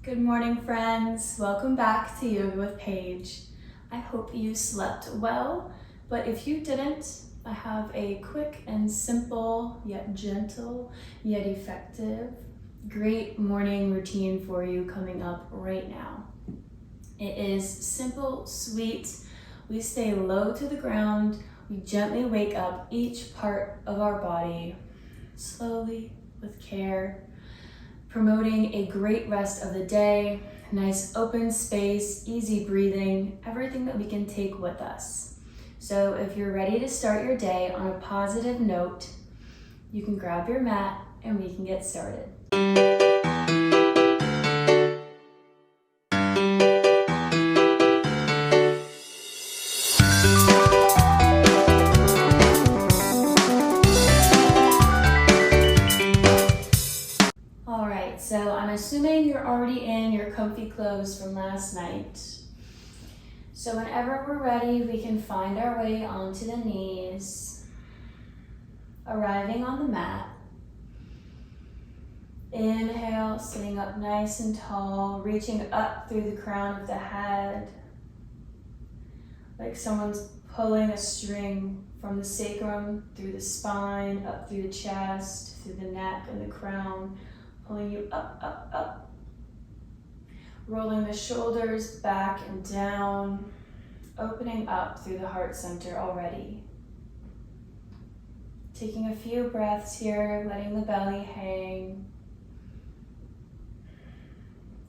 Good morning, friends. Welcome back to Yoga with Paige. I hope you slept well, but if you didn't, I have a quick and simple, yet gentle, yet effective, great morning routine for you coming up right now. It is simple, sweet. We stay low to the ground. We gently wake up each part of our body, slowly, with care, promoting a great rest of the day, nice open space, easy breathing, everything that we can take with us. So if you're ready to start your day on a positive note, you can grab your mat and we can get started. So I'm assuming you're already in your comfy clothes from last night. So whenever we're ready, we can find our way onto the knees, arriving on the mat. Inhale, sitting up nice and tall, reaching up through the crown of the head, like someone's pulling a string from the sacrum, through the spine, up through the chest, through the neck and the crown, pulling you up, up, up. Rolling the shoulders back and down, opening up through the heart center already. Taking a few breaths here, letting the belly hang.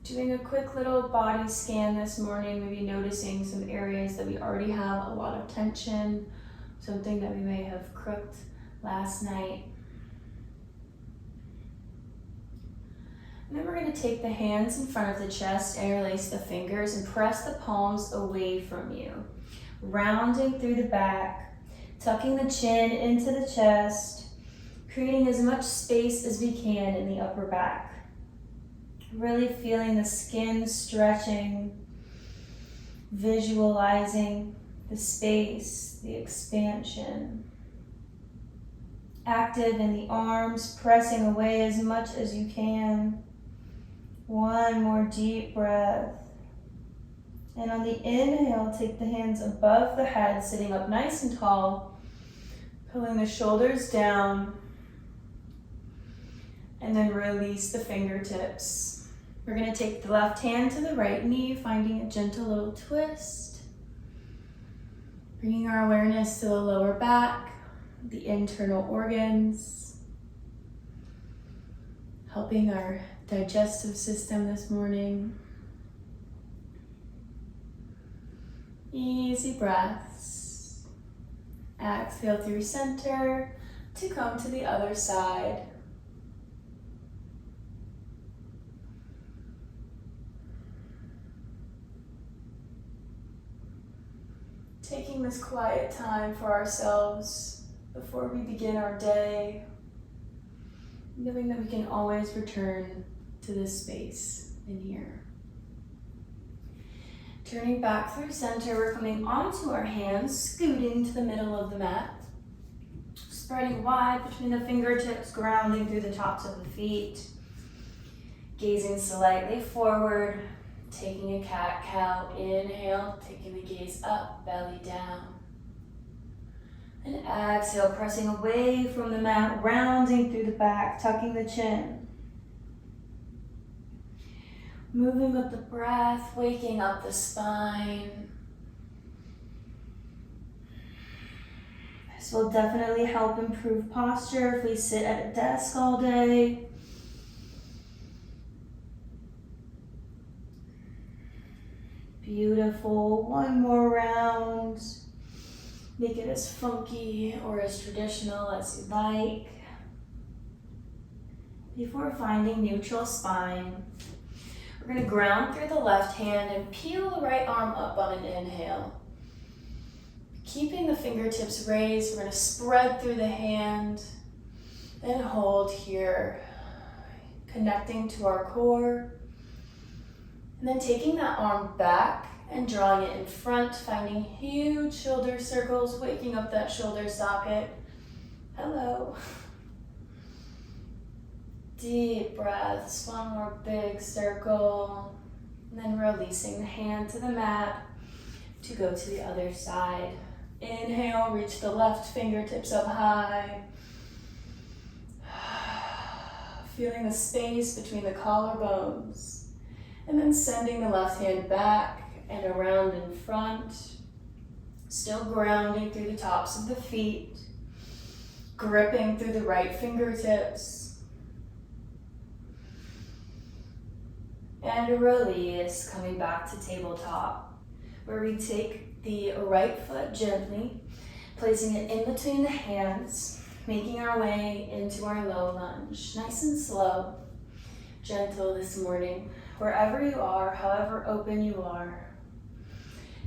Doing a quick little body scan this morning, maybe noticing some areas that we already have a lot of tension, something that we may have crooked last night. And then we're going to take the hands in front of the chest, interlace the fingers, and press the palms away from you. Rounding through the back, tucking the chin into the chest, creating as much space as we can in the upper back. Really feeling the skin stretching, visualizing the space, the expansion. Active in the arms, pressing away as much as you can. One more deep breath. And on the inhale, take the hands above the head, sitting up nice and tall, pulling the shoulders down, and then release the fingertips. We're going to take the left hand to the right knee, finding a gentle little twist, bringing our awareness to the lower back, the internal organs, helping our digestive system this morning. Easy breaths. Exhale through center to come to the other side. Taking this quiet time for ourselves before we begin our day, knowing that we can always return to this space in here. Turning back through center, we're coming onto our hands, scooting to the middle of the mat. Spreading wide between the fingertips, grounding through the tops of the feet. Gazing slightly forward, taking a cat-cow. Inhale, taking the gaze up, belly down. And exhale, pressing away from the mat, rounding through the back, tucking the chin. Moving with the breath, waking up the spine. This will definitely help improve posture if we sit at a desk all day. Beautiful. One more round. Make it as funky or as traditional as you like. Before finding neutral spine, we're going to ground through the left hand and peel the right arm up on an inhale. Keeping the fingertips raised, we're going to spread through the hand and hold here, connecting to our core. And then taking that arm back and drawing it in front, finding huge shoulder circles, waking up that shoulder socket. Hello. Deep breaths, one more big circle. And then releasing the hand to the mat to go to the other side. Inhale, reach the left fingertips up high. Feeling the space between the collarbones. And then sending the left hand back and around in front. Still grounding through the tops of the feet. Gripping through the right fingertips. And release, coming back to tabletop, where we take the right foot gently, placing it in between the hands, making our way into our low lunge. Nice and slow, gentle this morning. Wherever you are, however open you are.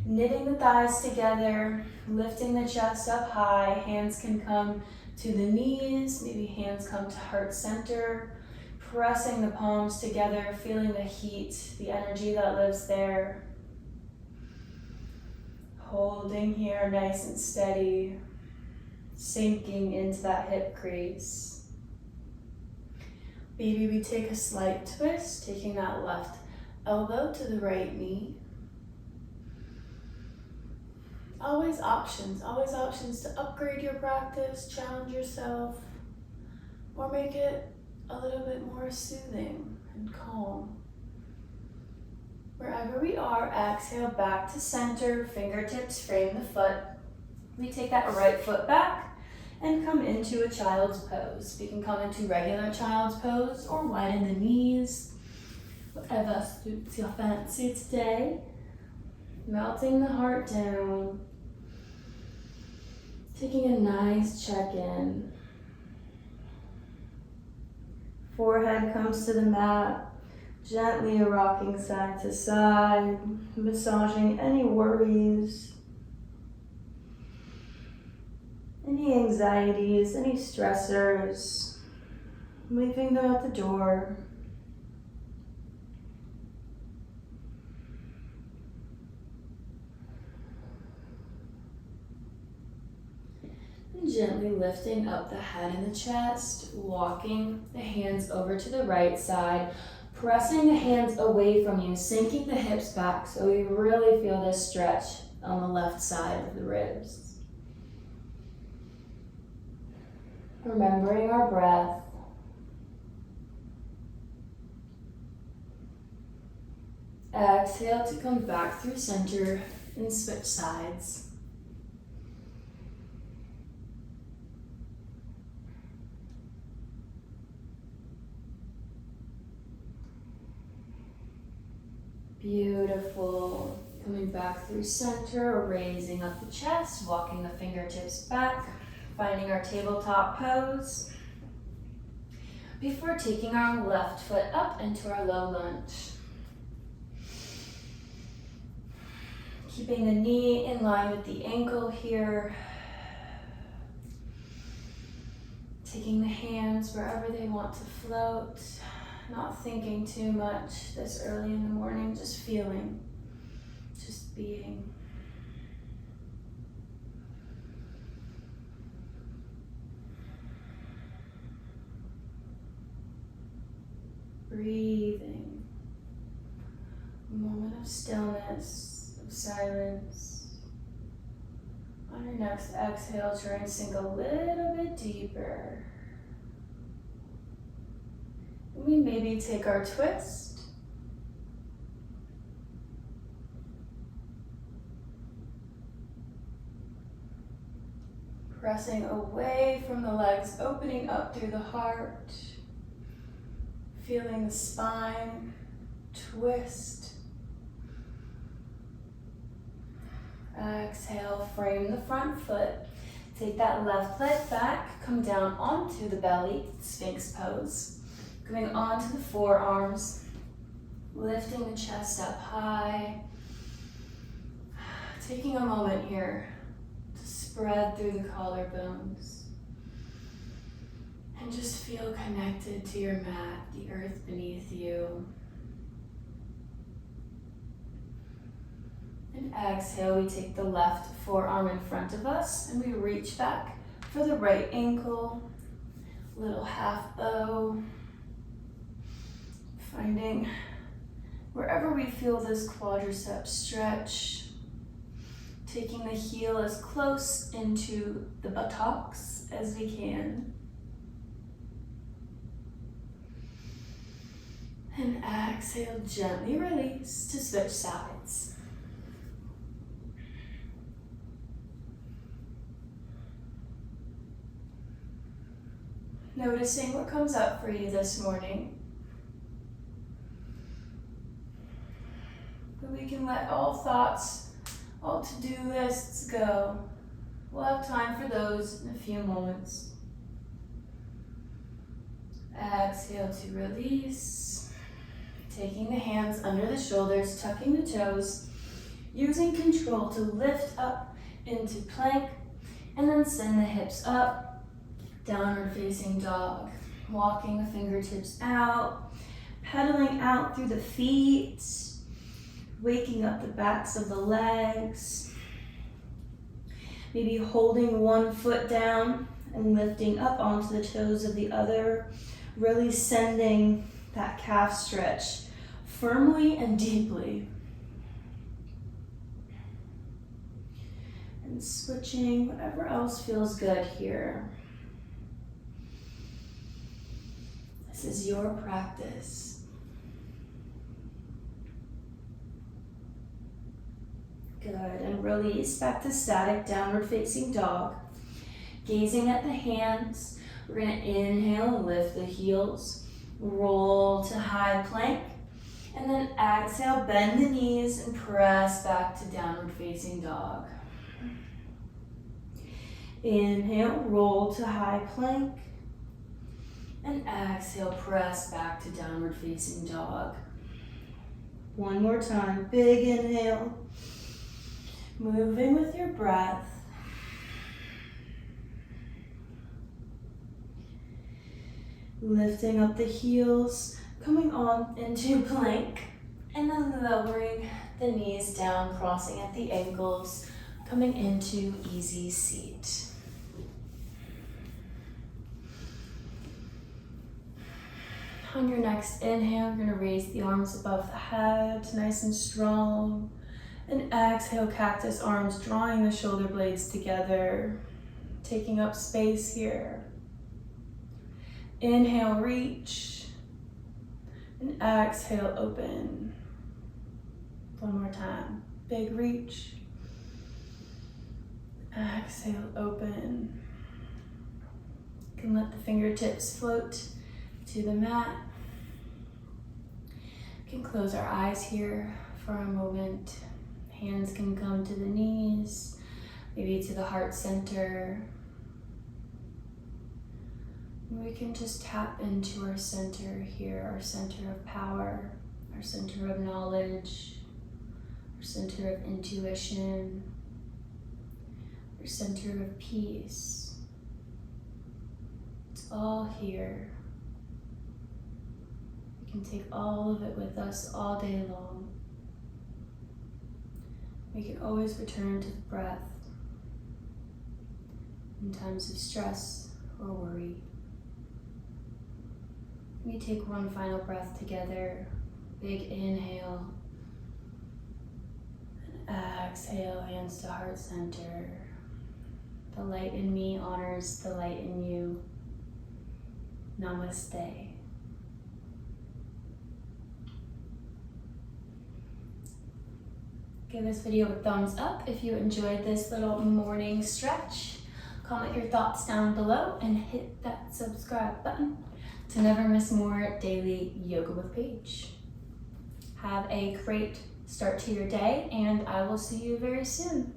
Knitting the thighs together, lifting the chest up high. Hands can come to the knees, maybe hands come to heart center. Pressing the palms together, feeling the heat, the energy that lives there. Holding here nice and steady, sinking into that hip crease. Maybe we take a slight twist, taking that left elbow to the right knee. Always options to upgrade your practice, challenge yourself, or make it a little bit more soothing and calm. Wherever we are, exhale back to center, fingertips frame the foot. We take that right foot back and come into a child's pose. We can come into regular child's pose or widen the knees, whatever suits your fancy today. Melting the heart down. Taking a nice check-in. Forehead comes to the mat, gently rocking side to side, massaging any worries, any anxieties, any stressors, leaving them at the door. Gently lifting up the head and the chest, walking the hands over to the right side, pressing the hands away from you, sinking the hips back so we really feel this stretch on the left side of the ribs. Remembering our breath. Exhale to come back through center and switch sides. Beautiful. Coming back through center, raising up the chest, walking the fingertips back, finding our tabletop pose. Before taking our left foot up into our low lunge. Keeping the knee in line with the ankle here. Taking the hands wherever they want to float. Not thinking too much this early in the morning, just feeling, just being. Breathing. A moment of stillness, of silence. On your next exhale, try and sink a little bit deeper. We maybe take our twist. Pressing away from the legs, opening up through the heart. Feeling the spine twist. Exhale, frame the front foot. Take that left leg back, come down onto the belly, Sphinx Pose. Coming onto the forearms, lifting the chest up high. Taking a moment here to spread through the collarbones. And just feel connected to your mat, the earth beneath you. And exhale, we take the left forearm in front of us and we reach back for the right ankle, little half bow. Finding wherever we feel this quadricep stretch, taking the heel as close into the buttocks as we can. And exhale, gently release to switch sides. Noticing what comes up for you this morning. But we can let all thoughts, all to-do lists go. We'll have time for those in a few moments. Exhale to release. Taking the hands under the shoulders, tucking the toes, using control to lift up into plank, and then send the hips up, downward facing dog. Walking the fingertips out, pedaling out through the feet, waking up the backs of the legs. Maybe holding one foot down and lifting up onto the toes of the other, really sending that calf stretch firmly and deeply. And switching whatever else feels good here. This is your practice. Good, and release back to static downward facing dog. Gazing at the hands, we're gonna inhale and lift the heels. Roll to high plank, and then exhale, bend the knees and press back to downward facing dog. Inhale, roll to high plank, and exhale, press back to downward facing dog. One more time, big inhale, moving with your breath. Lifting up the heels, coming on into plank, and then lowering the knees down, crossing at the ankles, coming into easy seat. On your next inhale, you're gonna raise the arms above the head, nice and strong. And exhale, cactus arms, drawing the shoulder blades together, taking up space here. Inhale, reach, and exhale, open. One more time, big reach. Exhale, open. You can let the fingertips float to the mat. We can close our eyes here for a moment. Hands can come to the knees, maybe to the heart center. We can just tap into our center here, our center of power, our center of knowledge, our center of intuition, our center of peace. It's all here. We can take all of it with us all day long. We can always return to the breath in times of stress or worry. We take one final breath together. Big inhale. And exhale, hands to heart center. The light in me honors the light in you. Namaste. Give this video a thumbs up if you enjoyed this little morning stretch. Comment your thoughts down below and hit that subscribe button to never miss more daily Yoga with Paige. Have a great start to your day, and I will see you very soon.